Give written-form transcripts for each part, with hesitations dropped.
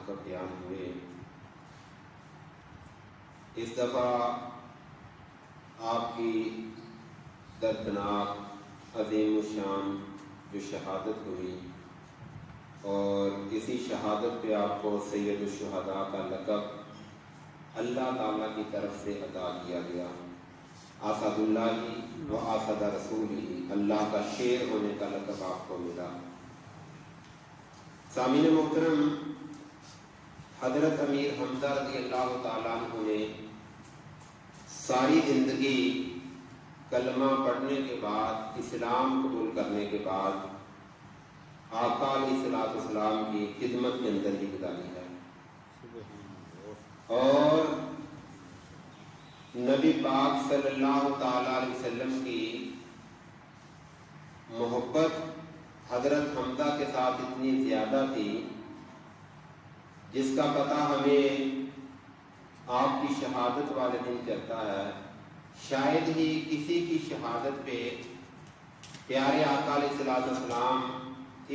کا بیان ہوئے، اس دفعہ آپ کی دردناک عظیم الشان جو شہادت ہوئی، اور اسی شہادت پہ آپ کو سید الشہداء کا لقب اللہ تعالیٰ کی طرف سے عطا کیا گیا۔ اسد اللہ و اسد رسولہ، اللہ کا شیر ہونے کا لقب آپ کو ملا۔ سامعین محترم، حضرت امیر حمزہ رضی اللہ تعالیٰ عنہ نے ساری زندگی کلمہ پڑھنے کے بعد، اسلام قبول کرنے کے بعد آقا علیہ الصلوۃ والسلام کی خدمت کے اندر ہی گزاری ہے، اور نبی پاک صلی اللہ تعالی علیہ وسلم کی محبت حضرت حمزہ کے ساتھ اتنی زیادہ تھی جس کا پتہ ہمیں آپ کی شہادت والے دن چلتا ہے۔ شاید ہی کسی کی شہادت پہ پیارے آقا علیہ الصلوۃ والسلام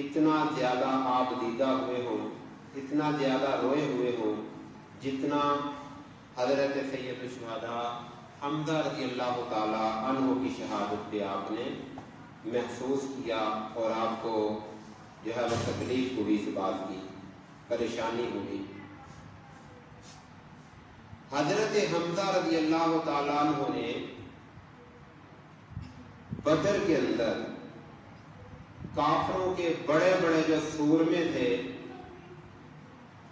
اتنا زیادہ آپ دیدہ ہوئے ہوں، اتنا زیادہ روئے ہوئے ہوں، جتنا حضرت سید الشہداء حمزہ رضی اللہ تعالی عنہ کی شہادت پہ آپ نے محسوس کیا، اور آپ کو جو ہے وہ تکلیف ہوئی، اس بات کی پریشانی ہوئی۔ حضرت حمزہ رضی اللہ تعالیٰ عنہ نے بدر کے اندر کافروں کے بڑے بڑے جو سورمے تھے،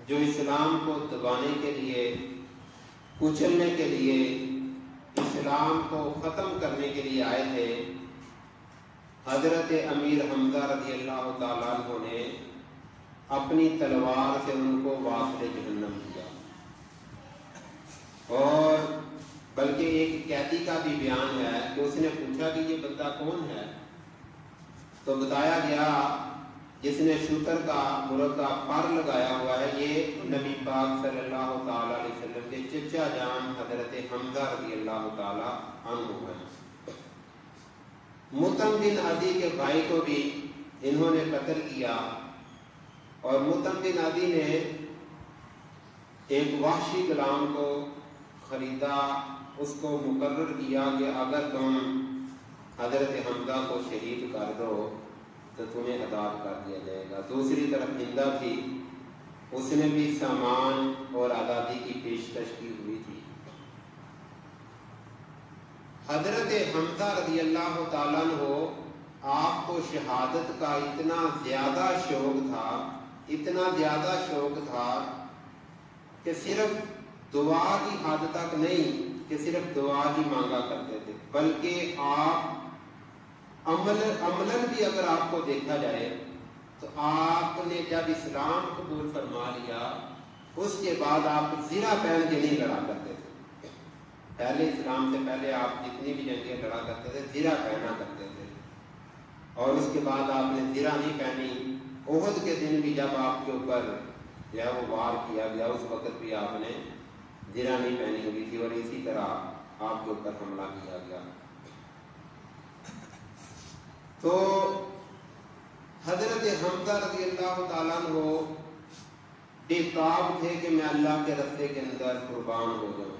جو اسلام کو دبانے کے لیے، کچلنے کے لیے، اسلام کو ختم کرنے کے لیے آئے تھے، حضرت امیر حمزہ رضی اللہ تعالیٰ عنہ نے اپنی تلوار سے ان کو واصل جہنم کیا۔ اور بلکہ ایک قیدی کا بھی بیان ہے کہ اس نے پوچھا کہ یہ بندہ کون ہے، تو بتایا گیا جس نے شوتر کا مرغ کا پر لگایا ہوا ہے، یہ نبی پاک صلی اللہ تعالی علیہ وسلم کے چچا جان حضرت حمزہ رضی اللہ تعالی عنہ ہے۔ مطعم بن عدی کے بھائی کو بھی انہوں نے قتل کیا، اور مطعم بن عدی نے ایک وحشی غلام کو خریدا، اس کو مقرر کیا کہ اگر تم حضرت حمزہ کو شہید کر دو تو تمہیں آزاد کر دیا جائے گا۔ دوسری طرف ہندہ تھی، اس نے بھی سامان اور آزادی کی پیشکش کی ہوئی تھی۔ حضرت حمزہ رضی اللہ تعالیٰ عنہ آپ کو شہادت کا اتنا زیادہ شوق تھا، اتنا زیادہ شوق تھا کہ صرف دعا کی حد تک نہیں کہ صرف دعا ہی مانگا کرتے تھے، بلکہ آپ عملاً بھی اگر آپ کو دیکھا جائے تو آپ نے جب اسلام قبول فرما لیا، اس کے بعد آپ زرہ پہن کے نہیں لڑا کرتے تھے۔ پہلے اسلام سے پہلے آپ جتنی بھی جنگیں لڑا کرتے تھے زرہ پہنا کرتے تھے، اور اس کے بعد آپ نے زرہ نہیں پہنی۔ احد کے دن بھی جب آپ کے اوپر جو ہے وہ وار کیا گیا، اس وقت بھی آپ نے زرہ نہیں پہنی ہوئی تھی، اور اسی طرح آپ کے اوپر حملہ کیا گیا۔ تو حضرت حمزہ رضی اللہ تعالیٰ عنہ بے تاب تھے کہ میں اللہ کے رستے کے اندر قربان ہو جاؤں۔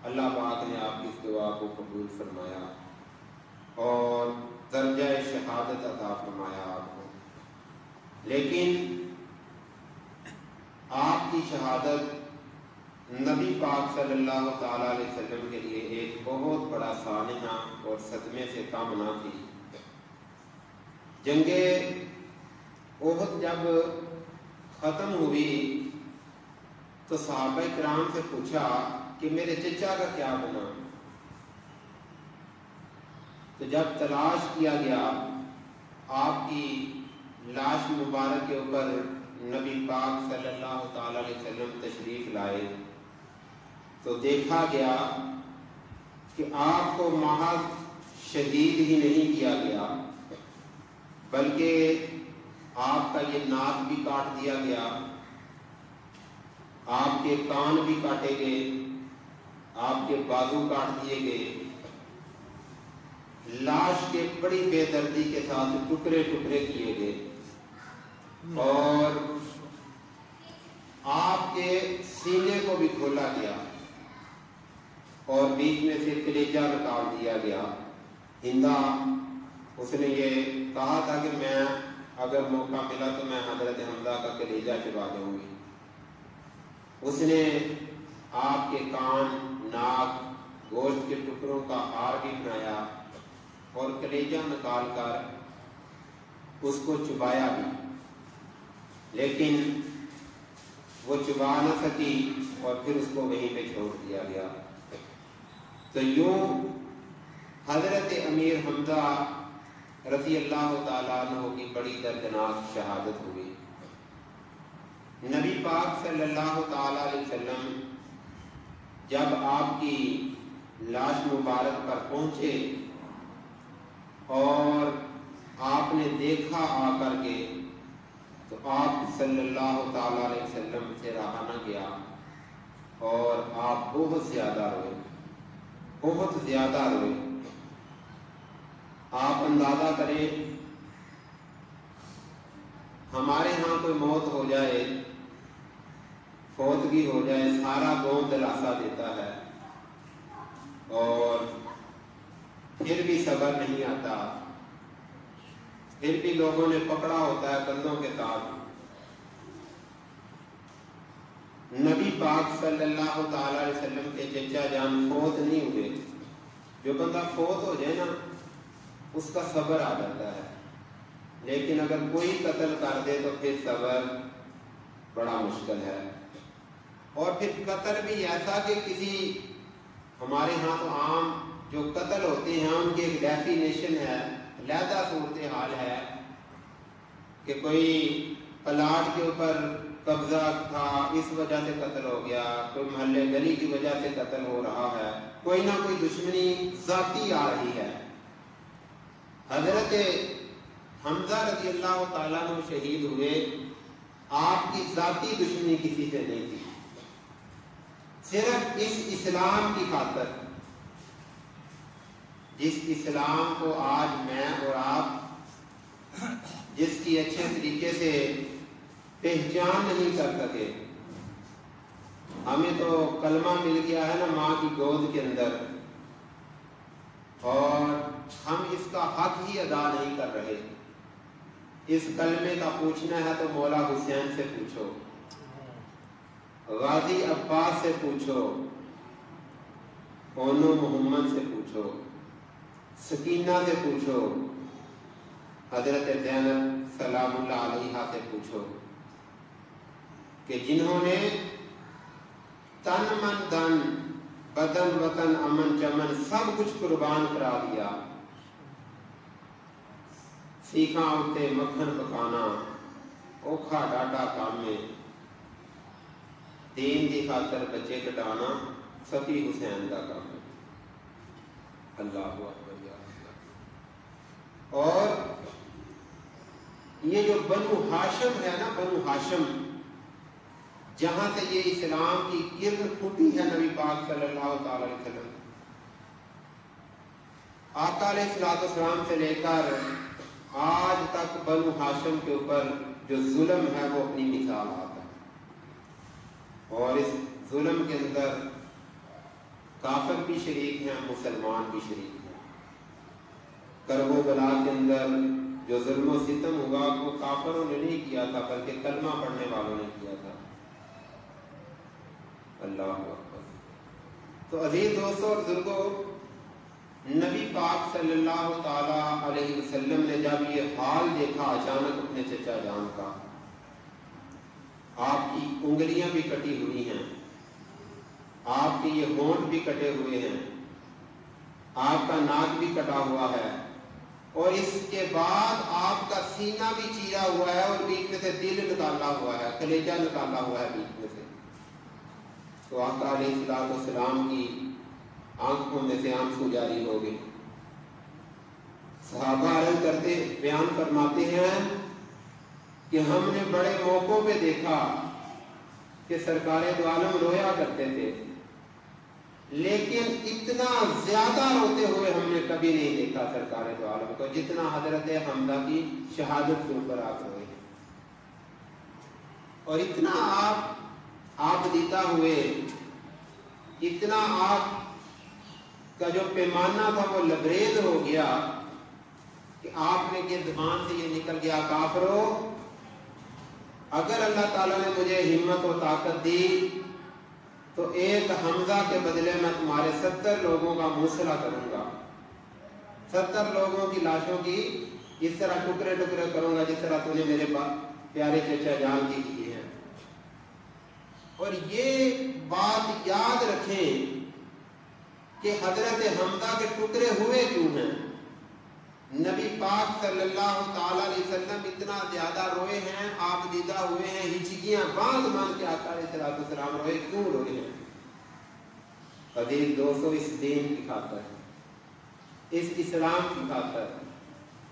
اللہ پاک نے آپ کی اس دعا کو قبول فرمایا اور درجہ شہادت عطا فرمایا آپ کو۔ لیکن آپ کی شہادت نبی پاک صلی اللہ تعالی علیہ وسلم کے لیے ایک بہت بڑا سانحہ اور صدمے سے کم نہ تھی۔ جنگ احد جب ختم ہوئی تو صحابہ کرام سے پوچھا کہ میرے چچا کا کیا بنا؟ تو جب تلاش کیا گیا، آپ کی لاش مبارک کے اوپر نبی پاک صلی اللہ تعالی علیہ وسلم تشریف لائے تو دیکھا گیا کہ آپ کو محض شہید ہی نہیں کیا گیا، بلکہ آپ کا یہ ناک بھی کاٹ دیا گیا، آپ کے کان بھی کاٹے گئے، آپ کے بازو کاٹ دیے گئے، لاش کے بڑی بے دردی کے ساتھ ٹکڑے ٹکڑے کیے گئے، اور آپ गया और बीच में से कलेजा निकाल दिया गया। हिंदा उसने ये कहा था कि मैं अगर मौका मिला तो मैं हजरत हमजा का कलेजा चबा दूंगी। उसने आपके कान, नाक, गोश्त के टुकड़ों का हार भी बनाया और कलेजा निकाल कर उसको चुबाया भी, लेकिन वो चुबा न सकी और फिर उसको वहीं पे छोड़ दिया गया। तो यूं हजरत अमीर हमजा रज़ी अल्लाह ताला अन्हु की बड़ी दर्दनाक शहादत हुई। नबी पाक सल्लल्लाहु ताला अलैहि वसल्लम जब आपकी लाश मुबारक पर पहुंचे और आपने देखा आकर के, तो आप सल्लल्लाहु ताला अलैहि वसल्लम से रहा न गया और आप बहुत ज्यादा रोए, बहुत ज्यादा रोए। आप अंदाजा करें, हमारे यहाँ कोई मौत हो जाए, फौतगी हो जाए, सारा गांव दिलासा देता है और फिर भी सब्र नहीं आता, फिर भी लोगों ने पकड़ा होता है कंधों के साथ। नबी पाक सल्लल्लाहु ताला अलैहि वसल्लम के चचा जान फौत नहीं हुए। जो बंदा फौत हो जाए ना, उसका सब्र आ जाता है, लेकिन अगर कोई कत्ल कर दे तो फिर सब्र बड़ा मुश्किल है। और फिर कत्ल भी ऐसा कि किसी, हमारे यहाँ तो आम जो कत्ल होते हैं उनकी एक डेफिनेशन है, लहदा सूरत हाल है कि कोई प्लाट के ऊपर कब्जा था, इस वजह से कत्ल हो गया, कोई मोहल्ले गली की वजह से कत्ल हो रहा है, कोई ना कोई दुश्मनी जाती आ रही है। हजरत हमजा रज़ी अल्लाह ताला अन्हु शहीद हुए, आपकी जाती दुश्मनी किसी से नहीं थी, सिर्फ इस इस्लाम की खातिर, जिस इस्लाम को आज मैं और आप जिसकी अच्छे तरीके से पहचान नहीं कर सके। हमें तो कलमा मिल गया है ना माँ की गोद के अंदर, और हम इसका हक ही अदा नहीं कर रहे। इस कलमे का पूछना है तो मौला हुसैन से पूछो, गाजी अब्बास से पूछो, ओनो मोहम्मद से पूछो, सकीना से पूछो, हजरत ज़ैनब सलामुल्लाह अलैहा से पूछो कि जिन्होंने तन मन धन, बदन वतन, अमन चमन सब कुछ कुर्बान करा दिया, सीखा उठते मक्खन पकाना, औखा डाटा काम में, दीन की खातर बच्चे कटाना सफी हुसैन का काम है। अल्लाहु अकबर या अल्लाह। और ये जो बनु हाशिम है ना, बनु हाशिम, जहां से ये इस्लाम की किरण फूटी है नबी पाक सल्लल्लाहु अलैहि वसल्लम, आका अलैहिस्सलाम से लेकर आज तक बनु हाशिम के ऊपर जो जुल्म है वो अपनी मिसाल आता है। और इस जुल्म के अंदर काफिर भी शरीक हैं, मुसलमान भी शरीक हैं। करबो बला के अंदर जो जुल्म और सितम हुआ वो काफिरों ने नहीं किया था, बल्कि कलमा पढ़ने वालों ने किया था। अल्लाह अकबर। तो अजीज दोस्तों और बुजुर्गों, नबी पाक सल्लल्लाहु ताला अलैहि वसल्लम ने जब ये हाल देखा अचानक अपने चचा जान का, आपकी उंगलियां भी कटी हुई हैं, आपके ये होंठ भी कटे हुए हैं, आपका नाक भी कटा हुआ है, और इसके बाद आपका सीना भी चीरा हुआ है और बीच में से दिल निकाला हुआ है, कलेजा निकाला हुआ है बीच में से। तो आका अलैहिस्सलाम की आंखों में से आंसू जारी हो गए। सहाबा अर्ज़ करते बयान फरमाते हैं कि हमने बड़े मौकों पे देखा कि सरकारे दो आलम रोया करते थे, लेकिन इतना ज्यादा रोते हुए हमने कभी नहीं देखा सरकारे दो आलम को जितना हजरत हमजा की शहादत के ऊपर आप रोए। और इतना आप दीता हुए اتنا آپ کا جو پیمانہ تھا وہ لبریز ہو گیا کہ آپ نے کہ زبان سے یہ نکل گیا کافرو، اگر اللہ تعالیٰ نے مجھے ہمت و طاقت دی تو ایک حمزہ کے بدلے میں تمہارے 70 لوگوں کا موصلہ کروں گا، 70 لوگوں کی لاشوں کی اس طرح ٹکڑے ٹکڑے کروں گا جس طرح تو نے میرے پیارے چچا جان کی کیے ہیں۔ اور یہ بات یاد رکھیں کہ حضرت حمزہ کے ٹکڑے ہوئے کیوں ہیں؟ نبی پاک صلی اللہ تعالی علیہ وسلم اتنا زیادہ روئے ہیں، آپ دیدہ ہوئے ہیں، ہچکیاں باندھ باندھ کے آقا علیہ السلام روئے، کیوں روئے ہیں؟ حدیث 200 اس دین کی خاطر، اس اسلام کی خاطر،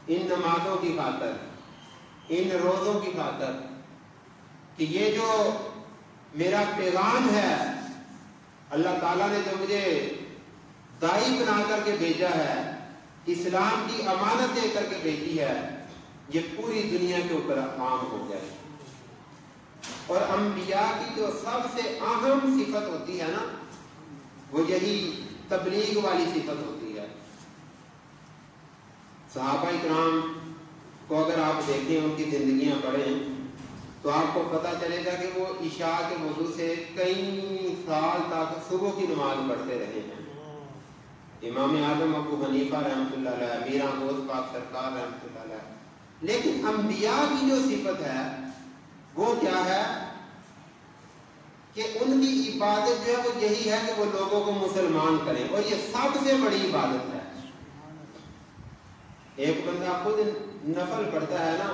ان نمازوں کی خاطر، ان روزوں کی خاطر، کہ یہ جو میرا پیغام ہے اللہ تعالیٰ نے جو مجھے داعی بنا کر کے بھیجا ہے، اسلام کی امانت دے کر کے بھیجی ہے، یہ پوری دنیا کے اوپر عام ہو جائے۔ اور انبیاء کی جو سب سے اہم صفت ہوتی ہے نا، وہ یہی تبلیغ والی صفت ہوتی ہے۔ صحابہ کرام کو اگر آپ دیکھیں، ان کی زندگیاں پڑھیں، تو آپ کو پتہ چلے گا کہ وہ عشاء کے وضو سے کئی سال تک صبح کی نماز پڑھتے رہے ہیں۔ امام اعظم ابو حنیفہ رحمۃ اللہ علیہ، میرا غوث پاک سرکار رحمۃ اللہ علیہ۔ لیکن انبیاء کی جو صفت ہے وہ کیا ہے کہ ان کی عبادت جو ہے وہ یہی ہے کہ وہ لوگوں کو مسلمان کریں، اور یہ سب سے بڑی عبادت ہے۔ ایک بندہ خود نفل پڑھتا ہے نا،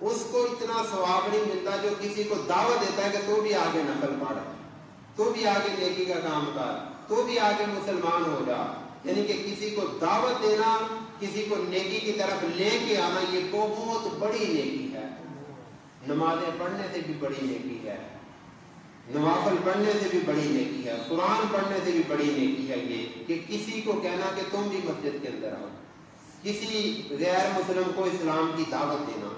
اس کو اتنا ثواب نہیں ملتا جو کسی کو دعوت دیتا ہے کہ تو بھی آگے نفل پڑھ، تو بھی آگے نیکی کا کام کر، تو بھی آگے مسلمان ہو جا۔ یعنی کہ کسی کو دعوت دینا، کسی کو نیکی کی طرف لے کے آنا، یہ بہت بڑی نیکی ہے۔ نمازیں پڑھنے سے بھی بڑی نیکی ہے، نوافل پڑھنے سے بھی بڑی نیکی ہے، قرآن پڑھنے سے بھی بڑی نیکی ہے یہ کہ کسی کو کہنا کہ تم بھی مسجد کے اندر آؤ، کسی غیر مسلم کو اسلام کی دعوت دینا،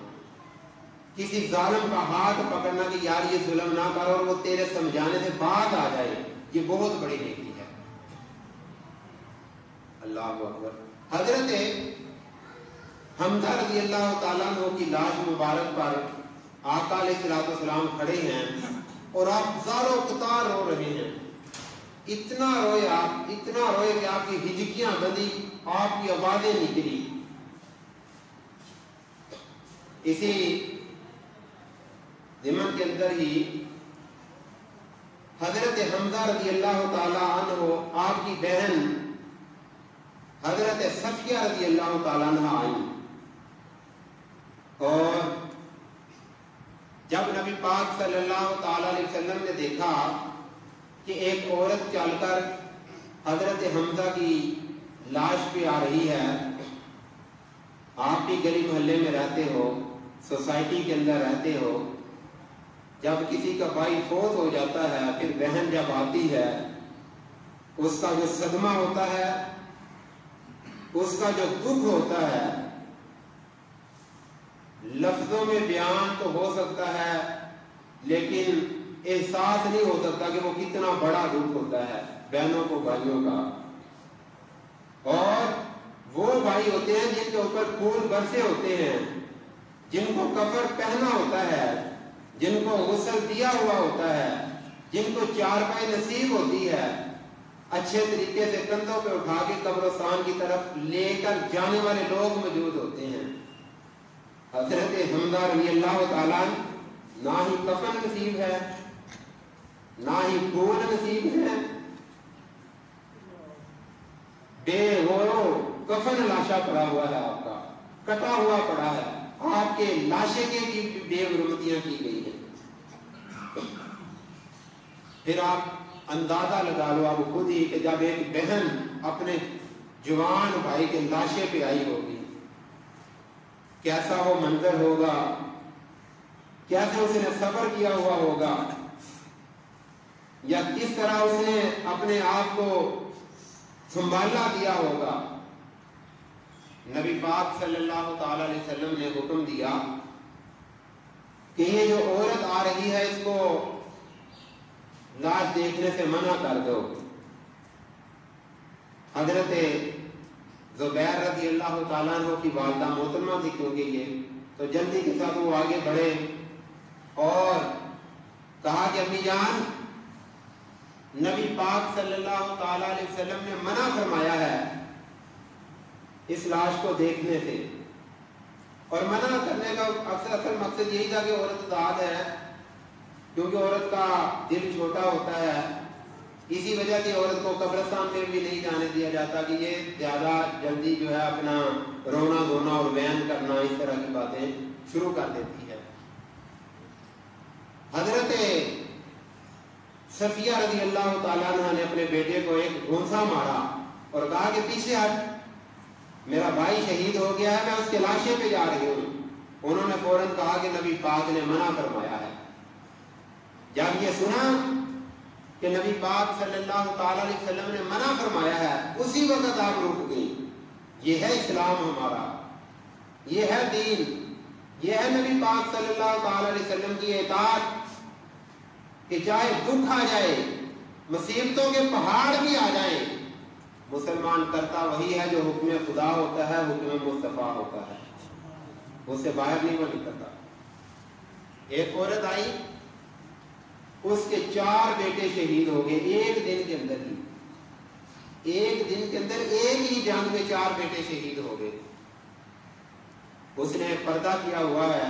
کسی ظالم کا ہاتھ پکڑنا کہ یار یہ ظلم نہ کرو، اور وہ تیرے سمجھانے سے بعد آ جائے، یہ بہت بڑی نیکی ہے۔ اللہ اکبر۔ حضرت حمزہ رضی اللہ تعالیٰ عنہ کی لاش مبارک پر آقا علیہ السلام کھڑے ہیں اور آپ زارو قطار رو رہے ہیں۔ اتنا روئے آپ، اتنا روئے کہ آپ کی ہجکیاں بندی، آپ کی آوازیں نکلی۔ اسی ضمن کے اندر ہی حضرت حمزہ رضی اللہ تعالی عنہ آپ کی بہن حضرت صفیہ رضی اللہ تعالی عنہ آئی، اور جب نبی پاک صلی اللہ تعالی علیہ وسلم نے دیکھا کہ ایک عورت چل کر حضرت حمزہ کی لاش پہ آ رہی ہے، آپ بھی گلی محلے میں رہتے ہو، سوسائٹی کے اندر رہتے ہو، جب کسی کا بھائی فوت ہو جاتا ہے پھر بہن جب آتی ہے، اس کا جو صدمہ ہوتا ہے، اس کا جو دکھ ہوتا ہے، لفظوں میں بیان تو ہو سکتا ہے لیکن احساس نہیں ہو سکتا کہ وہ کتنا بڑا دکھ ہوتا ہے بہنوں کو بھائیوں کا۔ اور وہ بھائی ہوتے ہیں جن کے اوپر خون برسے ہوتے ہیں، جن کو کفن پہنا ہوتا ہے، جن کو غسل دیا ہوا ہوتا ہے، جن کو چارپائی نصیب ہوتی ہے، اچھے طریقے سے کندھوں پہ اٹھا کے قبرستان کی طرف لے کر جانے والے لوگ موجود ہوتے ہیں۔ حضرت حمزہ رضی اللہ تعالیٰ نہ ہی کفن نصیب ہے، نہ ہی خون نصیب ہے، بے غورو کفن لاشا پڑا ہوا ہے، آپ کا کٹا ہوا پڑا ہے، آپ کے لاشے کی بے حرمتیاں کی گئی ہیں۔ پھر آپ اندازہ لگا لو آپ خود ہی کہ جب ایک بہن اپنے جوان بھائی کے لاشے پہ آئی ہوگی کیسا وہ منظر ہوگا، کیسے اس نے صبر کیا ہوا ہوگا، یا کس طرح اس نے اپنے آپ کو سنبھالا دیا ہوگا۔ نبی پاک صلی اللہ تعالی علیہ وسلم نے حکم دیا کہ یہ جو عورت آ رہی ہے اس کو लाश देखने से मना कर दो। हजरत ज़ुबैर रज़ी अल्लाह ताला अन्हु की वालिदा मोहतरमा थी क्योंकि ये, तो जल्दी के साथ वो आगे बढ़े और कहा कि अम्मी जान, नबी पाक सल्लल्लाहु ताला अलैहि वसल्लम ने मना फरमाया है इस लाश को देखने से। और मना करने का असल मकसद यही था कि औरत दाद है, क्योंकि औरत का दिल छोटा होता है, इसी वजह से औरत को कब्रिस्तान में भी नहीं जाने दिया जाता कि ये ज्यादा जल्दी जो है अपना रोना धोना और बयान करना इस तरह की बातें शुरू कर देती है। हजरत सफिया रज़ी अल्लाह ताला अन्हा ने अपने बेटे को एक घूंसा मारा और कहा कि पीछे हट, मेरा भाई शहीद हो गया है, मैं उसके लाशे पे जा रही हूँ। उन्होंने फौरन कहा कि नबी पाक ने मना फरमाया है। जब ये सुना कि नबी पाक सल्लल्लाहु ताला अलैहि वसल्लम ने मना फरमाया है, उसी वक्त आप रुक गई। ये है इस्लाम हमारा, ये है दीन, ये है नबी पाक सल्लल्लाहु ताला अलैहि वसल्लम की इताअत कि चाहे दुख आ जाए, मुसीबतों के पहाड़ भी आ जाए, मुसलमान करता वही है जो हुक्म खुदा होता है, हुक्म मुस्तफा होता है, उससे बाहर नहीं वो निकलता। एक औरत आई, उसके 4 बेटे शहीद हो गए एक दिन के अंदर ही। एक दिन के अंदर एक ही जंग में 4 बेटे शहीद हो गए। उसने पर्दा किया हुआ है।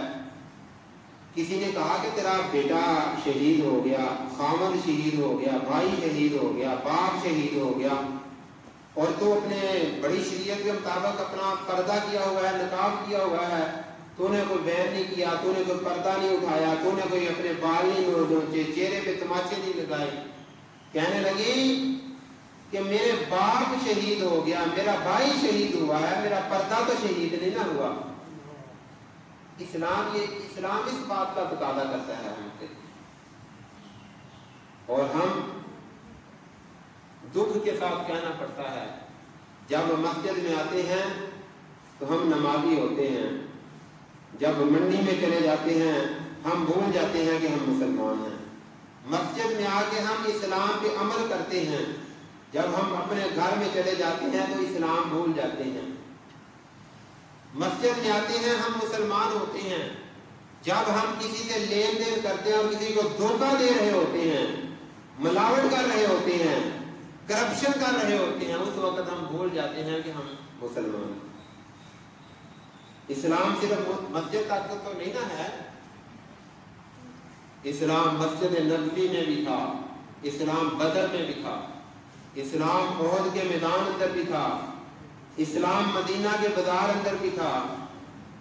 किसी ने कहा कि तेरा बेटा शहीद हो गया, खामद शहीद हो गया, भाई शहीद हो गया, बाप शहीद हो गया, और तो अपने बड़ी शरीयत के मुताबिक अपना पर्दा किया हुआ है, नकाब किया हुआ है, तूने कोई बैन नहीं किया, तूने कोई पर्दा नहीं उठाया, तूने कोई अपने बाल नहीं नोचे, चेहरे पे तमाचे नहीं लगाए। कहने लगी कि मेरे बाप शहीद हो गया, मेरा भाई शहीद हुआ है, मेरा पर्दा तो शहीद नहीं ना हुआ। इस्लाम इस बात का तकादा करता है हमसे, और हम दुख के साथ कहना पड़ता है। जब मस्जिद में आते हैं तो हम नमाजी होते हैं, जब मंडी में चले जाते हैं हम भूल जाते हैं कि हम मुसलमान हैं। मस्जिद में आके हम इस्लाम पे अमल करते हैं, जब हम अपने घर में चले जाते हैं तो इस्लाम भूल जाते हैं। मस्जिद में आते हैं हम मुसलमान होते हैं, जब हम किसी से लेन देन करते हैं और किसी को धोखा दे रहे होते हैं, मिलावट कर रहे होते हैं, करप्शन कर रहे होते हैं, उस वक्त हम भूल जाते हैं कि हम मुसलमान हैं। इस्लाम सिर्फ मस्जिद तक तो नहीं ना है, इस्लाम मस्जिद नबवी में भी था, इस्लाम बदर में भी था, इस्लाम ओहद के मैदान अंदर भी था, इस्लाम मदीना के बाजार अंदर भी था,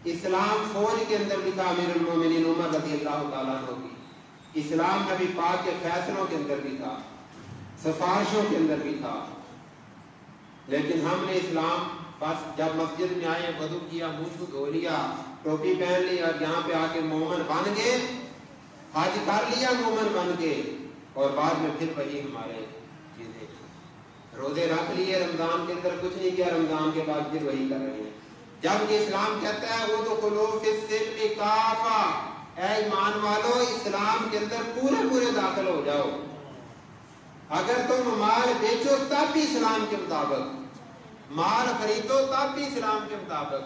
इस्लाम फौज के अंदर भी था, अमीरुल मोमिनीन उमर रज़ी अल्लाह ताला अन्हु की, इस्लाम नबी पाक के फैसलों के अंदर भी था, सिफारिशों के अंदर भी था। लेकिन हमने इस्लाम बस जब मस्जिद में आए, वज़ू किया, मुंह धो लिया, टोपी पहन ली और यहाँ पे आके मोमन बन गए, हज कर लिया मोमन बन के, और बाद में फिर वही हमारे चीजें, रोजे रख लिए, रमजान के अंदर कुछ नहीं किया, रमजान के बाद फिर वही कर रहे हैं। जबकि इस्लाम कहता है वो तो फिस्सिल्मी काफा, ऐ ईमान वालो इस्लाम के अंदर पूरे पूरे दाखिल हो जाओ। अगर तुम माल बेचो तब भी इस्लाम के मुताबिक, माल खरीदो तब भी इस्लाम के मुताबिक,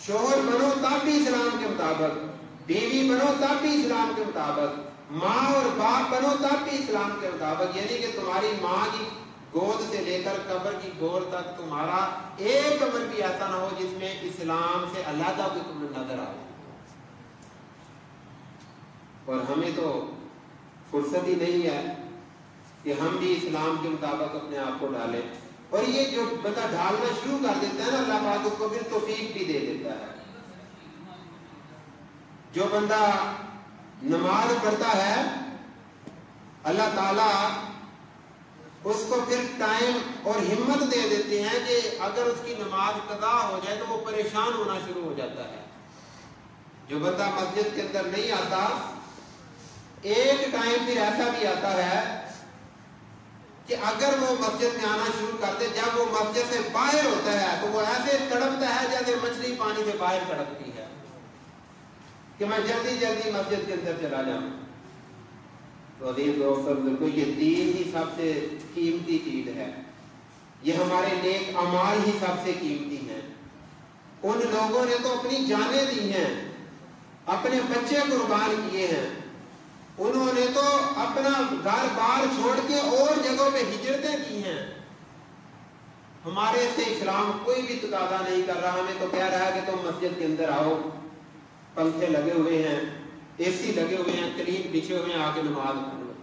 शोहर बनो तब भी इस्लाम के मुताबिक, बीवी बनो तब भी इस्लाम के मुताबिक, माँ और बाप बनो तब भी इस्लाम के मुताबिक। यानी कि तुम्हारी माँ की गोद से लेकर कब्र की गोद तक तुम्हारा एक अमल भी ऐसा ना हो जिसमें इस्लाम से अलग कोई तुम्हें नजर आए। और हमें तो फुर्सत ही नहीं है कि हम भी इस्लाम के मुताबिक अपने आप को डालें। और ये जो बंदा ढालना शुरू कर देता है ना, अल्लाह पाक उसको फिर तौफीक भी दे देता है। जो बंदा नमाज पढ़ता है, अल्लाह ताला उसको फिर टाइम और हिम्मत दे देते हैं कि अगर उसकी नमाज कदा हो जाए तो वो परेशान होना शुरू हो जाता है। जो बंदा मस्जिद के अंदर नहीं आता, एक टाइम फिर ऐसा भी आता है कि अगर वो मस्जिद में आना शुरू कर दे, जब वो मस्जिद से बाहर होता है तो वो ऐसे तड़पता है जैसे मछली पानी से बाहर तड़पती है कि मैं जल्दी जल्दी मस्जिद के अंदर चला जाऊं। तो अजीज दोस्तों बिल्कुल ये दीन ही सबसे कीमती चीज है, ये हमारे नेक अमाल ही सबसे कीमती हैं। उन लोगों ने तो अपनी जानें दी हैं, अपने बच्चे कुर्बान किए हैं, उन्होंने तो अपना घर बार छोड़ के और जगहों पे हिजरतें की हैं। हमारे से इस्लाम कोई भी तकादा नहीं कर रहा, हमें तो कह रहा है कि तुम मस्जिद के अंदर आओ, पंखे लगे हुए हैं, एसी लगे हुए हैं, कलीन बिछे हुए हैं, आके नमाज पढ़ लो,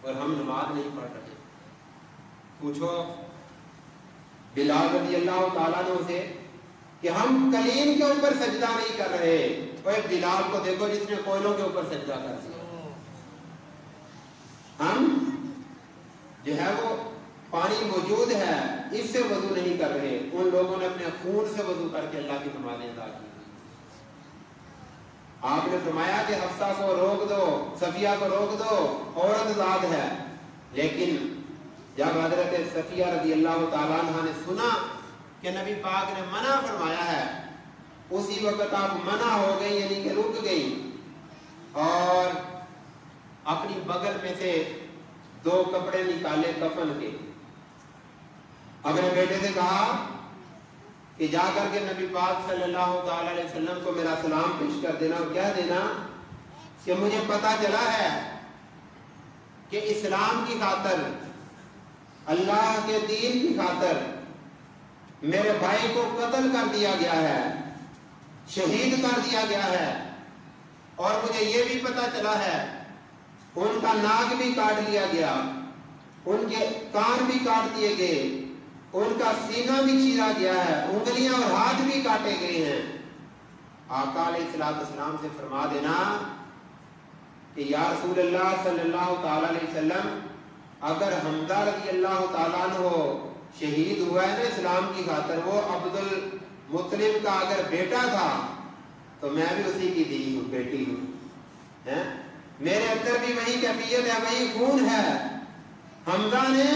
और हम नमाज नहीं पढ़ रहे। पूछो बिलाल रज़ी अल्लाह ताला अन्हु से कि हम कलीन के ऊपर सजदा नहीं कर रहे, और बिलाल को देखो जिसने कोयलों के ऊपर सजदा कर दिया। हम जो है वो पानी मौजूद है, इससे वजू नहीं कर रहे, उन लोगों ने अपने खून से वजू करके अल्लाह की नमाज़ें अदा की। आपने फरमाया कि हफ्सा को रोक दो, सफिया को रोक दो, औरत ज़ात है। लेकिन जब हज़रत सफिया रज़ी अल्लाह ताला अन्हा ने सुना कि नबी पाक ने मना फरमाया है, उसी वक्त आप मना हो गई, यानी कि रुक गई, और अपनी बगल में से 2 कपड़े निकाले कफन के, अपने बेटे से कहा कि जाकर के नबी पाक सल्लल्लाहु अलैहि वसल्लम को मेरा सलाम पेश कर देना, और क्या देना कि मुझे पता चला है कि इस्लाम की खातर, अल्लाह के दीन की खातर मेरे भाई को कत्ल कर दिया गया है, शहीद कर दिया गया है, और मुझे ये भी पता चला है उनका नाक भी काट लिया गया, उनके कान भी काट दिए गए, उनका सीना भी चीरा गया है, उंगलियां और हाथ भी काटे गए हैं। आका अलैहिस्सलाम से फरमा देना कि या रसूल अल्लाह सल्लल्लाहु अलैहि वसल्लम, अगर हमजा रज़ी अल्लाह ताला अन्हु शहीद हुआ है ना इस्लाम की खातर, वो अब्दुल मुत्तलिब का अगर बेटा था तो मैं भी उसी की दी हूँ, बेटी हूँ, मेरे अंदर भी वही कैफियत है, वही खून है। हमजा ने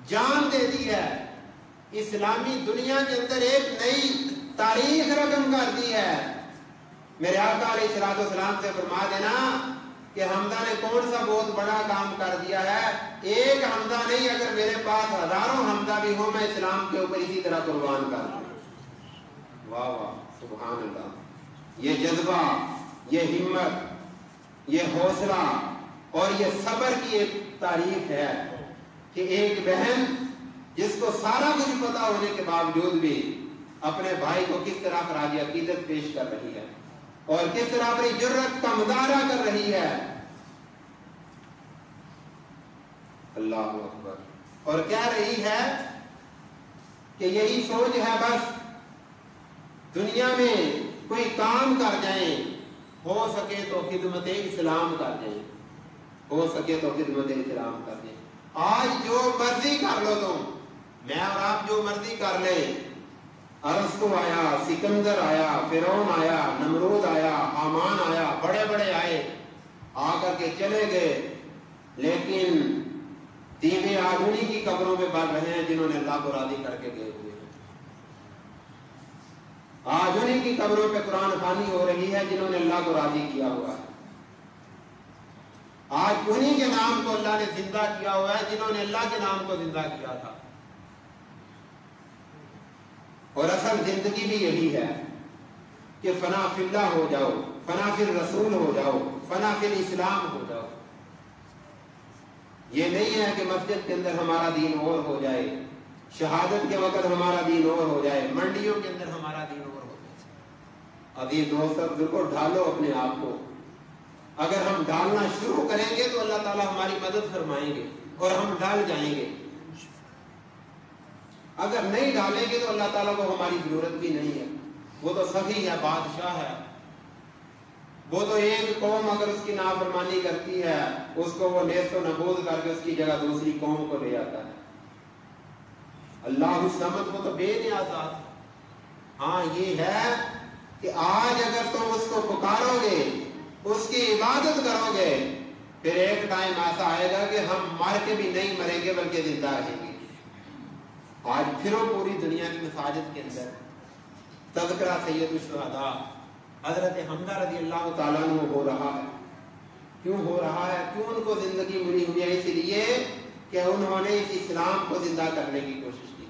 जान दे दी है, इस्लामी दुनिया के अंदर एक नई तारीख रकम कर दी है। मेरे आका अलैहिस्सलाम से फरमा देना कि हमजा ने कौन सा बहुत बड़ा काम कर दिया है। एक हमजा नहीं, अगर मेरे पास हजारों हमजा भी हो, मैं इस्लाम के ऊपर इसी तरह कुर्बान कर दूं। वाह वाह, सुभान अल्लाह। ये जज्बा, ये हिम्मत, ये हौसला और ये सब्र की एक तारीफ है कि एक बहन जिसको सारा कुछ पता होने के बावजूद भी अपने भाई को किस तरह खराज अकीदत पेश कर रही है और किस तरह अपनी जुर्रत का मुजाहरा कर रही है। अल्लाह अकबर। और कह रही है कि यही सोच है, बस दुनिया में कोई काम कर जाए, हो सके तो खिदमत इस्लाम कर जाए, हो सके तो खिदमत इस्लाम कर जाए। आज जो मर्जी कर लो तुम, मैं और आप जो मर्जी कर ले। अरस्तु आया, सिकंदर आया, फिरौन आया, नमरूद आया, हामान आया, बड़े बड़े आए, आकर के चले गए, लेकिन दीवे आज उन्हीं की कब्रों में बढ़ रहे हैं जिन्होंने अल्लाह को राजी करके गए हुए हैं। आज उन्हीं की कब्रों पे कुरान खानी हो रही है जिन्होंने अल्लाह को राजी किया हुआ है। आज उन्हीं के नाम को अल्लाह ने जिंदा किया हुआ है जिन्होंने अल्लाह के नाम को जिंदा किया था। और असल जिंदगी भी यही है कि फना फिल्लाह हो जाओ, फना फिर रसूल हो जाओ, फना फिर इस्लाम हो जाओ। ये नहीं है कि मस्जिद के अंदर हमारा दीन और हो जाए, शहादत के वक्त हमारा दीन और हो जाए, मंडियों के अंदर हमारा दीन और हो जाए। अभी दोस्तों बिल्कुल ढालो अपने आप को। अगर हम डालना शुरू करेंगे तो अल्लाह ताला हमारी मदद फरमाएंगे और हम डाल जाएंगे। अगर नहीं डालेंगे तो अल्लाह ताला को हमारी जरूरत भी नहीं है। वो तो सभी है, बादशाह है। वो तो एक कौम अगर उसकी नाफरमानी करती है, उसको वो नेस्तो नबूद करके उसकी जगह दूसरी कौम को ले आता है। अल्लाह समद वो तो बेनियाज़ात। हाँ ये है कि आज अगर तुम उसको पुकारोगे, उसकी इबादत करोगे, फिर एक टाइम ऐसा आएगा कि हम मर के भी नहीं मरेंगे बल्कि जिंदा रहेंगे। आज फिर पूरी दुनिया की मसाजिद के अंदर तज़किरा सैयदुश शुहदा हजरत हमजा रज़ी अल्लाह ताला अन्हु हो रहा है। क्यों हो रहा है, क्यों उनको जिंदगी मिली हुई है? इसलिए कि उन्होंने इस इस्लाम को जिंदा करने की कोशिश की,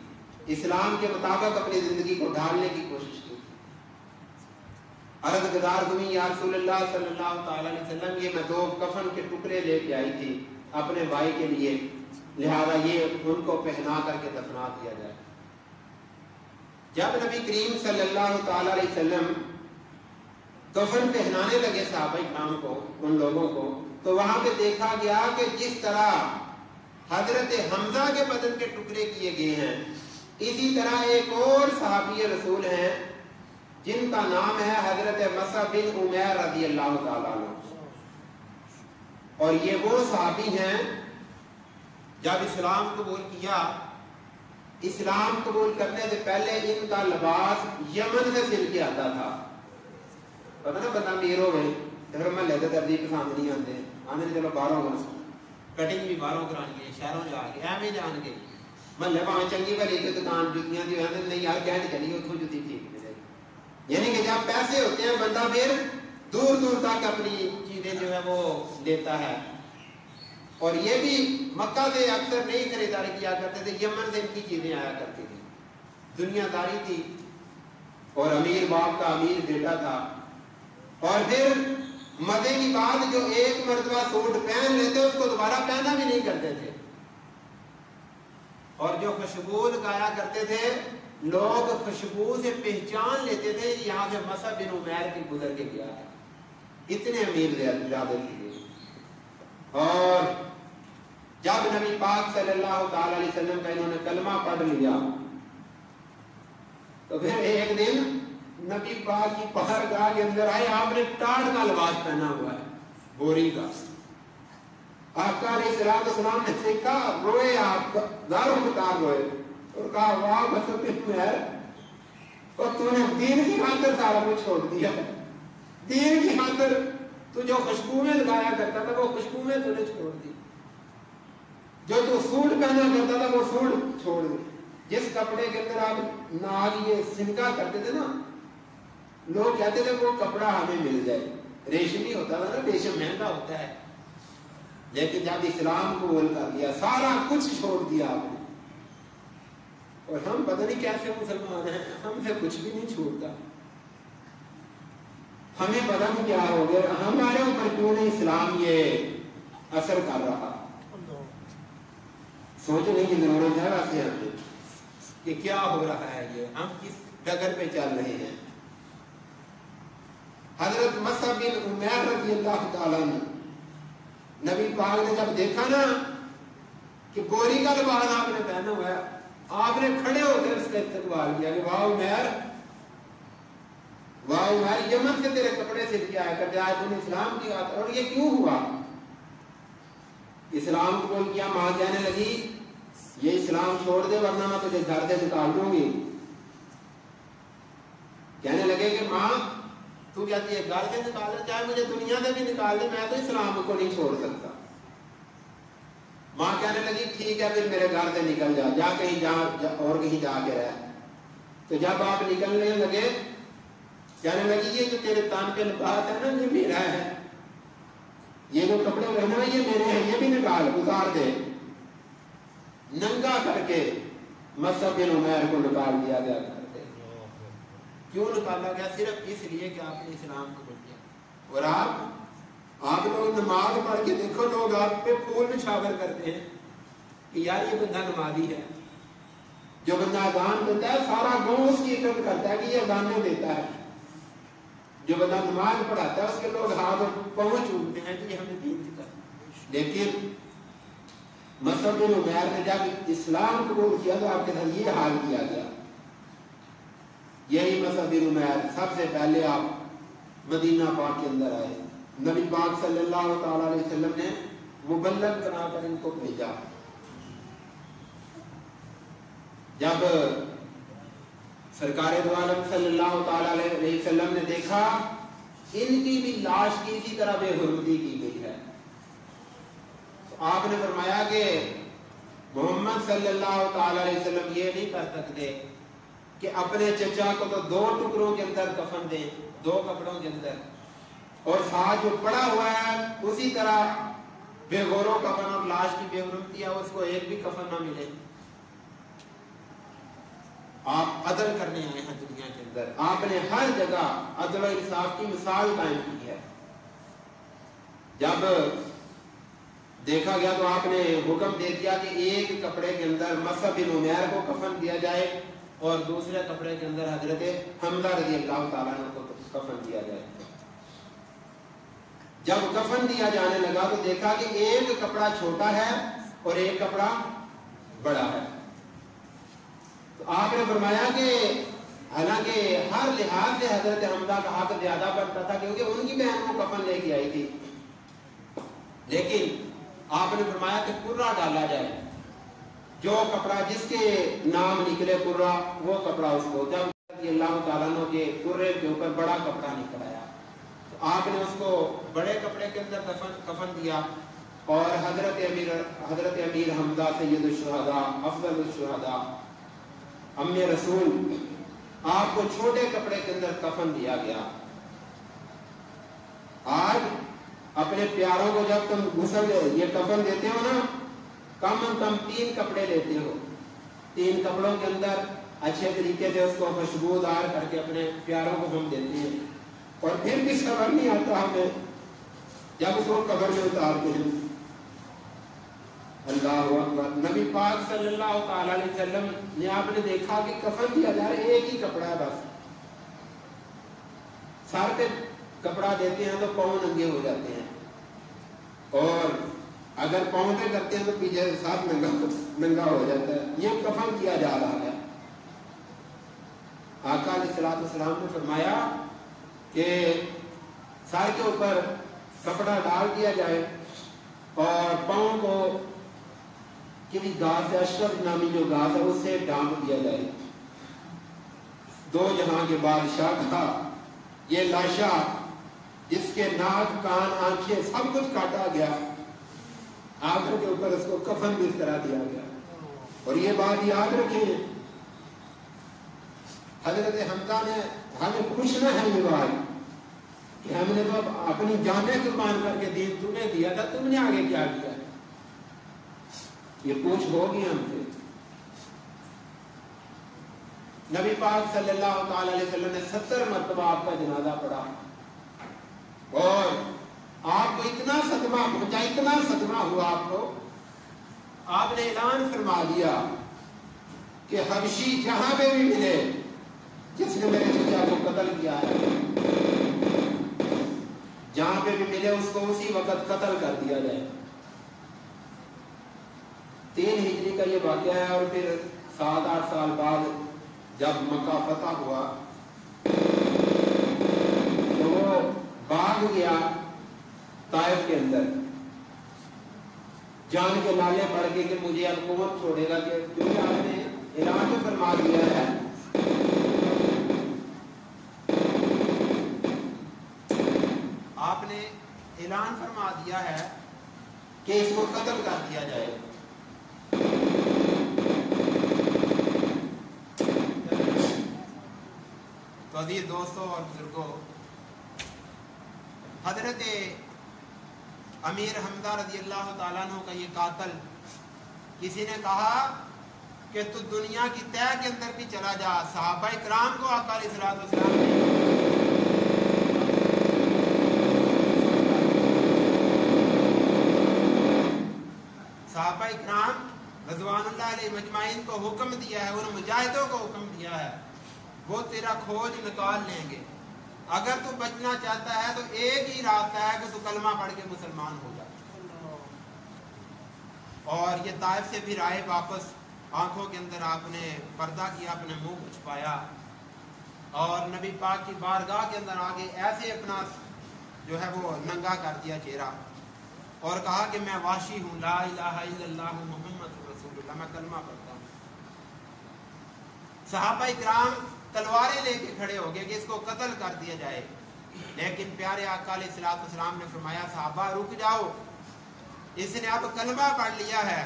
इस्लाम के मुताबिक अपनी जिंदगी को ढालने की कोशिश की। अर्ज़ गुज़ार हुई या रसूलल्लाह सल्लल्लाहु अलैहि वसल्लम, ये मैं 2 कफन के टुकड़े लेके आई थी अपने भाई के लिए, लिहाजा ये उनको पहना करके दफना दिया जाए। जब नबी करीम सल्लल्लाहु अलैहि वसल्लम कफन पहनाने लगे सहाबा इकराम को, उन लोगों को, तो वहां पे देखा गया कि जिस तरह हजरत हमजा के बदन के टुकड़े किए गए हैं, इसी तरह एक और सहाबी रसूल हैं जिनका नाम है हजरत मसअब बिन उमैर रज़ियल्लाहु ताला अन्हु। और ये वो सहाबी हैं जब इस्लाम कबूल किया, इस्लाम कबूल करने से पहले इनका लिबास यमन से सिल के आता था। पता ना बंदा अमीर हो गए तो फिर महल्ले के दर्जी पसंद नहीं आते, आने चलो बाहरों कटिंग भी बाहरों करानी है, शहरों जाके एवं जान के महल्ले भावें चंगी भली कोई दुकान जुतियां की आते नहीं यार कहने चलिए उतों जुती ठीक मिलेगी। यानी कि जब पैसे होते हैं बंदा फिर दूर दूर तक अपनी चीजें जो है वो लेता है। और ये भी मक्का से अक्सर नहीं खरीदारी किया करते थे, यमन से इनकी चीजें आया करती थी, दुनियादारी थी। और अमीर बाप का अमीर बेटा था। और फिर मजे की बात, जो एक मर्तबा सूट पहन लेते उसको दोबारा पहना भी नहीं करते थे। और जो खुशबू लगाया करते थे, लोग खुशबू से पहचान लेते थे यहाँ से मसअब बिन उमैर की गुजर के गया है, इतने अमीर ज्यादा थे। और जब नबी पाक सल्लल्लाहु अलैहि वसल्लम का इन्होंने कलमा पढ़ लिया, तो फिर एक दिन नबी पाक की पहरगाह के अंदर आए, आपने टाट का लिबास पहना हुआ है, बोरी का। आका अलैहिस्सलाम ने देखा, रोए, आप दारों मुतार रोए और कहा वाह मसअब बिन उमैर, और तूने दीन की खातिर सारा कुछ छोड़ दिया। दीन की खातिर तू जो खुशबू में लगाया करता था वो खुशबू में तूने छोड़ दी, जो तू सूट पहना करता था वो सूट छोड़ दी। जिस कपड़े के अंदर आप नाग ये सिनका करते थे ना, लोग कहते थे वो कपड़ा हमें मिल जाए, रेशमी होता था ना, रेशम महंगा होता है। लेकिन जब इस्लाम को बोल कर दिया, सारा कुछ छोड़ दिया आपने। और हम पता नहीं कैसे मुसलमान हैं, हमसे कुछ भी नहीं छूटता। हमें पता नहीं क्या हो गया, हमारे ऊपर क्यों नहीं इस्लाम ये असर कर रहा। सोचने की जरूरत है वैसे हमें कि क्या हो रहा है, ये हम किस डगर पे चल रहे हैं। हजरत मसअब बिन उमैर रज़ियल्लाहु ताला अन्हु, नबी पाक ने जब देखा ना कि बोरी का लिबास आपने पहना हुआ है, आपने खड़े होकर उसका इस्तकबाल किया कि वाह उमैर, वाह उमैर, यमन से तेरे कपड़े सिल के आया करते, आज तूने इस्लाम की बात। और ये क्यों हुआ? इस्लाम को बोल किया, मां कहने लगी ये इस्लाम छोड़ दे वरना मैं तुझे घर से निकाल दूंगी। कहने लगे कि मां तू कहती है घर से निकाल दे, चाहे मुझे दुनिया से भी निकाल दे, मैं तो इस्लाम को नहीं छोड़ सकता। मां कहने लगी ठीक है फिर मेरे घर से निकल जा कहीं और कहीं जाके रह। तो जब आप निकलने लगे, कहने लगी ये जो तेरे तान पे लिबास है ना ये मेरा है, ये जो कपड़े पहना है ये मेरे हैं, ये भी निकाल, उतार दे। नंगा करके मसअब बिन उमैर को निकाल दिया गया घर से। क्यों निकाला गया? सिर्फ इसलिए कि आपने इस्लाम कबूल किया। और आप लोग नमाज पढ़ के देखो, लोग आप पे फूल निछावर करते हैं कि यार ये बंदा नमाजी है। जो बंदा अजान देता है सारा गांव उसकी इज्जत करता है कि ये अजानें देता है। जो बंदा नमाज पढ़ाता है उसके लोग हाथ और पांव चूमते हैं कि हमें दीन सिखा। लेकिन मसअब बिन उमैर ने जब इस्लाम कबूल किया तो आपके साथ ये हाल किया गया। यही मसअब बिन उमैर सबसे पहले आप मदीना पाक के अंदर आए, नबी पाक सल्लल्लाहु अलैहि वसल्लम ने मुबल्लग बनाकर इनको भेजा। जब सरकार दो आलम सल्लल्लाहु अलैहि वसल्लम ने देखा इनकी भी लाश की इसी तरह बेहुरमती की गई है, तो आपने फरमाया कि मोहम्मद सल्लल्लाहु अलैहि वसल्लम ये नहीं कर सकते कि अपने चचा को तो 2 टुकड़ों के अंदर कफन दें, 2 कपड़ों के अंदर, اور ساتھ جو پڑا ہوا ہے اسی طرح بے غور و کفن اور لاش کی بے حرمتی ہے، اس کو ایک بھی کفن نہ ملے۔ آپ عدل کرنے آئے ہیں دنیا کے اندر، آپ نے ہر جگہ عدل و انصاف کی مثال قائم کی ہے۔ جب دیکھا گیا تو آپ نے حکم دے دیا کہ ایک کپڑے کے اندر مصعب بن عمیر کو کفن دیا جائے اور دوسرے کپڑے کے اندر حضرت حمزہ رضی اللہ تعالیٰ عنہ کو کفن دیا جائے۔ جب کفن دیا جانے لگا تو دیکھا کہ ایک کپڑا چھوٹا ہے اور ایک کپڑا بڑا ہے۔ تو آپ نے فرمایا کہ حالانکہ ہر لحاظ سے حضرت حمزہ کا حق زیادہ بنتا تھا کیونکہ ان کی بہن کو کفن لے کے آئی تھی، لیکن آپ نے فرمایا کہ قرہ ڈالا جائے، جو کپڑا جس کے نام نکلے قرہ وہ کپڑا اس کو۔ جب اللہ تعالیٰ عنہ کے قرے کے اوپر بڑا کپڑا نکل آیا تو آپ نے اس کو بڑے کپڑے کے اندر کفن دیا، اور حضرت امیر حمزہ سید الشہداء افضل الشہداء ام رسول آپ کو چھوٹے کپڑے کے اندر کفن دیا گیا۔ آج اپنے پیاروں کو جب تم غسل یہ کفن دیتے ہو نا، کم از کم 3 کپڑے لیتے ہو، 3 کپڑوں کے اندر اچھے طریقے سے اس کو خوشبودار کر کے اپنے پیاروں کو ہم دیتے ہیں، اور پھر بھی صبر نہیں آتا ہمیں جب اس کو قبر میں اتارتے ہیں۔ اللہ اکبر۔ نبی پاک صلی اللہ تعالی علیہ وسلم نے آپ نے دیکھا کہ کفن دیا جا رہا ہے، ایک ہی کپڑا ہے بس، سر پہ کپڑا دیتے ہیں تو پاؤں ننگے ہو جاتے ہیں، اور اگر پاؤں پہ کرتے ہیں تو پیچھے ساتھ ننگا ہو جاتا ہے۔ یہ کفن کیا جا رہا ہے۔ آقا علیہ السلام نے فرمایا کہ سر کے اوپر کپڑا ڈال دیا جائے اور پاؤں کو کسی گھاس سے، اشرف نامی جو گھاس ہے اس سے ڈانپ دیا جائے۔ 2 جہاں کے بادشاہ کا یہ لاشا جس کے ناک کان آنکھیں سب کچھ کاٹا گیا، آنکھوں کے اوپر اس کو کفن بھی اس طرح دیا گیا۔ اور یہ بات یاد رکھیں، حضرت حمزہ نے ہمیں پوچھنا ہے یہ بات کہ ہم نے تو اپنی جانیں قربان کر کے دین تمہیں دیا تھا، تم نے آگے کیا کیا؟ یہ پوچھ ہوگی ہم سے۔ نبی پاک صلی اللہ تعالی علیہ وسلم نے 70 مرتبہ آپ کا جنازہ پڑھا، اور آپ کو اتنا صدمہ پہنچا، اتنا صدمہ ہوا آپ کو، آپ نے اعلان فرما دیا کہ حبشی جہاں پہ بھی ملے جس نے میرے چچا کو قتل کیا ہے، جہاں پہ بھی ملے اس کو اسی وقت قتل کر دیا جائے۔ 3 ہجری کا یہ واقعہ ہے، اور پھر 7-8 سال بعد جب مکہ فتح ہوا تو وہ بھاگ گیا طائف کے اندر، جان کے نالے پڑھ کے کہ مجھے حکومت چھوڑے گا، کہ کیونکہ آپ نے اعلان تو فرما دیا ہے اعلان فرما دیا ہے کہ اس کو قتل کر دیا جائے۔ تو عزیز دوستوں اور بزرگوں، حضرت امیر حمزہ رضی اللہ تعالیٰ عنہ کا یہ قاتل، کسی نے کہا کہ تو دنیا کی تہ کے اندر بھی چلا جا، صحابہ اکرام کو آقا علیہ السلام نے صحابہ اکرام رضوان اللہ علیہ مجمعین کو حکم دیا ہے، ان مجاہدوں کو حکم دیا ہے، وہ تیرا کھوج نکال لیں گے۔ اگر تو بچنا چاہتا ہے تو ایک ہی راستہ ہے کہ تو کلمہ پڑھ کے مسلمان ہو جا۔ اور یہ طائف سے پھر آئے واپس، آنکھوں کے اندر آپ نے پردہ کیا، اپنے منہ کو چھپایا، اور نبی پاک کی بارگاہ کے اندر آگے ایسے اپنا جو ہے وہ ننگا کر دیا چہرہ، اور کہا کہ میں واشی ہوں، لا الہ الا اللہ محمد رسول اللہ، میں کلمہ پڑھتا ہوں۔ صحابہ اکرام تلواریں لے کے کھڑے ہو گئے کہ اس کو قتل کر دیا جائے، لیکن پیارے آقا علیہ السلام نے فرمایا صحابہ رک جاؤ، اس نے اب کلمہ پڑھ لیا ہے،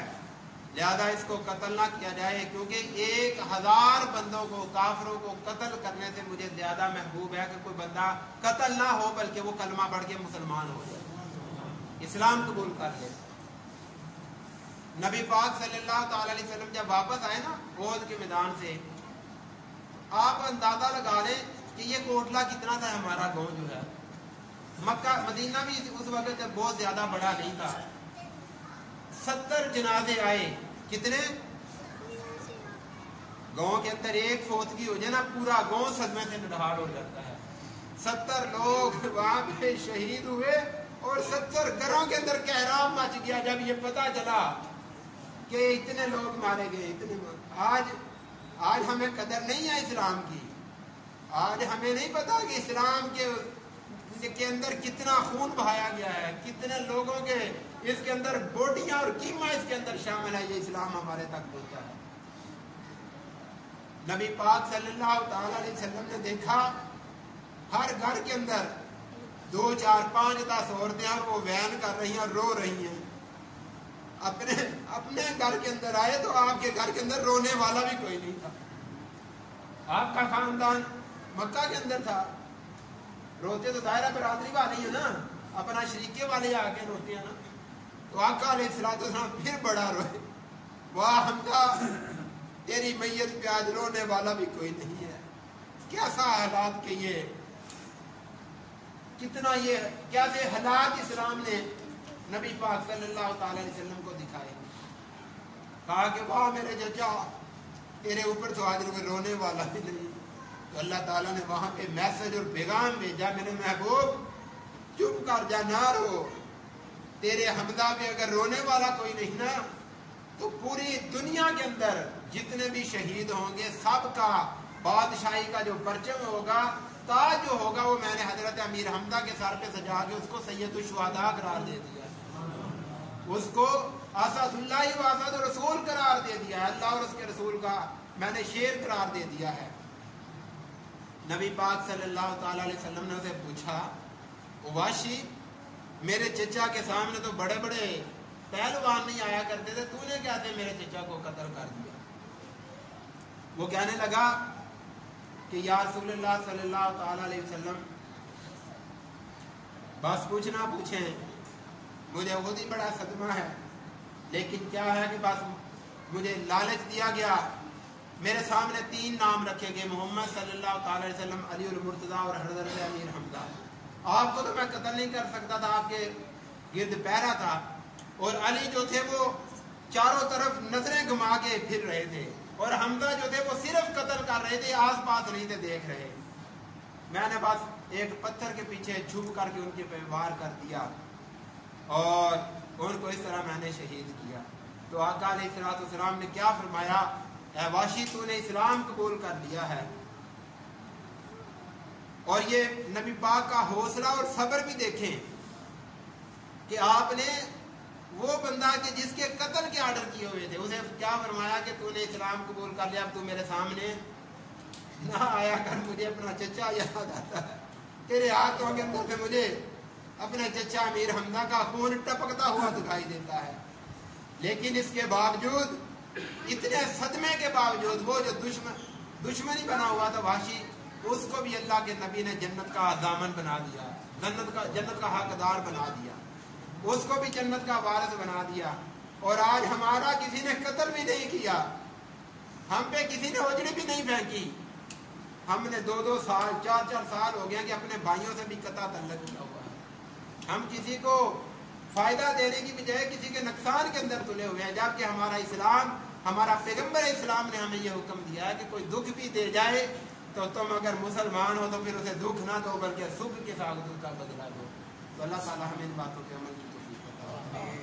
लिहाजा इसको कत्ल ना किया जाए, क्योंकि 1000 बंदों को, काफिरों को कत्ल करने से मुझे ज्यादा महबूब है कि कोई बंदा कत्ल ना हो बल्कि वो कलमा पढ़ के मुसलमान हो जाए, इस्लाम कबूल कर ले। नबी पाक सल्लल्लाहु अलैहि वसल्लम जब वापस आए ना ओहद के मैदान से, आप अंदाजा लगा लें कि ये कोटला कितना था हमारा गांव जो है। मक्का मदीना भी उस वक्त जब बहुत ज्यादा बड़ा नहीं था। 70 जनाजे आए, कितने? गांव के अंदर एक फौतगी हो जाए ना, पूरा गांव सदमे से निढाल हो जाता है। 70 लोग वहां पे शहीद हुए और 70 घरों के अंदर कहराम मच गया जब ये पता चला कि इतने लोग मारे गए, इतने। आज हमें कदर नहीं है इस्लाम की। आज हमें नहीं पता कि इस्लाम के अंदर कितना खून बहाया गया है, कितने लोगों के इसके अंदर बोटियां और कीमा इसके अंदर शामिल है। ये इस्लाम हमारे तक पहुंचा है। नबी पाक सल्लल्लाहु अलैहि वसल्लम ने देखा हर घर के अंदर 2, 4, 5, 10 औरतें और वो वैन कर रही हैं और रो रही हैं। अपने घर के अंदर आए तो आपके घर के अंदर रोने वाला भी कोई नहीं था। आपका खानदान मक्का के अंदर था, रोते तो दायरा बरादरी वाले ही है ना, अपना शरीके वाले आके रोते हैं ना। तो आका अलैहिस्सलाम फिर बड़ा रोए, वाह हमदा तेरी मैयत पे आज रोने वाला भी कोई नहीं है। कैसा हालात के ये, कितना ये कैसे हालात इस्लाम ने नबी पाक सल्लल्लाहु अलैहि वसल्लम को दिखाए। कहा कि वाह मेरे चचा तेरे ऊपर तो आज कोई रोने वाला भी नहीं। तो अल्लाह ताला ने वहां पे मैसेज और पैगाम भेजा, मेरे महबूब चुप कर जा, ना रो। तेरे हमदा पे अगर रोने वाला कोई नहीं ना, तो पूरी दुनिया के अंदर जितने भी शहीद होंगे सबका बादशाही का जो परचम होगा, ताज जो होगा, वो मैंने हजरत अमीर हमदा के सर पे सजा के उसको सैयदुल शुहदा करार दे दिया, उसको असदुल्लाह व असद रसूल करार दे दिया। अल्लाह और उसके रसूल का मैंने शेर करार दे दिया है। नबी पाक सल्लल्लाहु अलैहि वसल्लम ने उसे पूछा, वाशी मेरे चचा के सामने तो बड़े बड़े पहलवान नहीं आया करते थे, तूने कैसे मेरे चचा को कत्ल कर दिया? वो कहने लगा कि या रसूलुल्लाह सल्लल्लाहु अलैहि वसल्लम, बस कुछ ना पूछें, मुझे खुद ही बड़ा सदमा है, लेकिन क्या है कि बस मुझे लालच दिया गया, मेरे सामने 3 नाम रखे गए, मोहम्मद सल्लल्लाहु अलैहि वसल्लम, अली उल मुर्तज़ा और हज़रत अमीर हमदा। आपको तो मैं कत्ल नहीं कर सकता था, आपके गिर्द पैरा था, और अली जो थे वो चारों तरफ नजरें घुमा के फिर रहे थे, और हमदा जो थे वो सिर्फ कत्ल कर रहे थे, आस पास नहीं थे देख रहे। मैंने बस एक पत्थर के पीछे छुप करके उनके पे वार कर दिया और उनको इस तरह मैंने शहीद किया। तो आका अलैहिस्सलाम ने क्या फरमाया, ऐ वाशी तूने इस्लाम कबूल कर लिया है। और ये नबी पाक का हौसला और सब्र भी देखें कि आपने वो बंदा के जिसके कत्ल के आर्डर किए हुए थे, उसे क्या फरमाया कि तूने इस्लाम कबूल कर लिया, अब तू मेरे सामने ना आया कर, मुझे अपना चचा याद आता है, तेरे हाथों के अंदर से मुझे अपने चचा अमीर हमदा का खून टपकता हुआ दिखाई देता है। लेकिन इसके बावजूद, इतने सदमे के बावजूद, वो जो दुश्मनी बना हुआ था वाशी, उसको भी अल्लाह के नबी ने जन्नत का दामन बना दिया, जन्नत का हकदार बना दिया, उसको भी जन्नत का वारिस बना दिया। और आज हमारा किसी ने कत्ल भी नहीं किया, हम पे किसी ने उजड़ी भी नहीं फेंकी, हमने 2-2 साल 4-4 साल हो गया कि अपने भाइयों से भी कता तल्लक किया हुआ है। हम किसी को फायदा देने की बजाय किसी के नुकसान के अंदर तुले हुए हैं, जबकि हमारा इस्लाम, हमारा पैगंबर इस्लाम ने हमें यह हुक्म दिया है कि कोई दुख भी दे जाए तो तुम अगर मुसलमान हो तो फिर उसे दुख ना दो, बल्कि सुख के साथ उसका बदला दो। तो अल्लाह ताला हमें इन बातों के अमल की तौफीक अता फरमाए।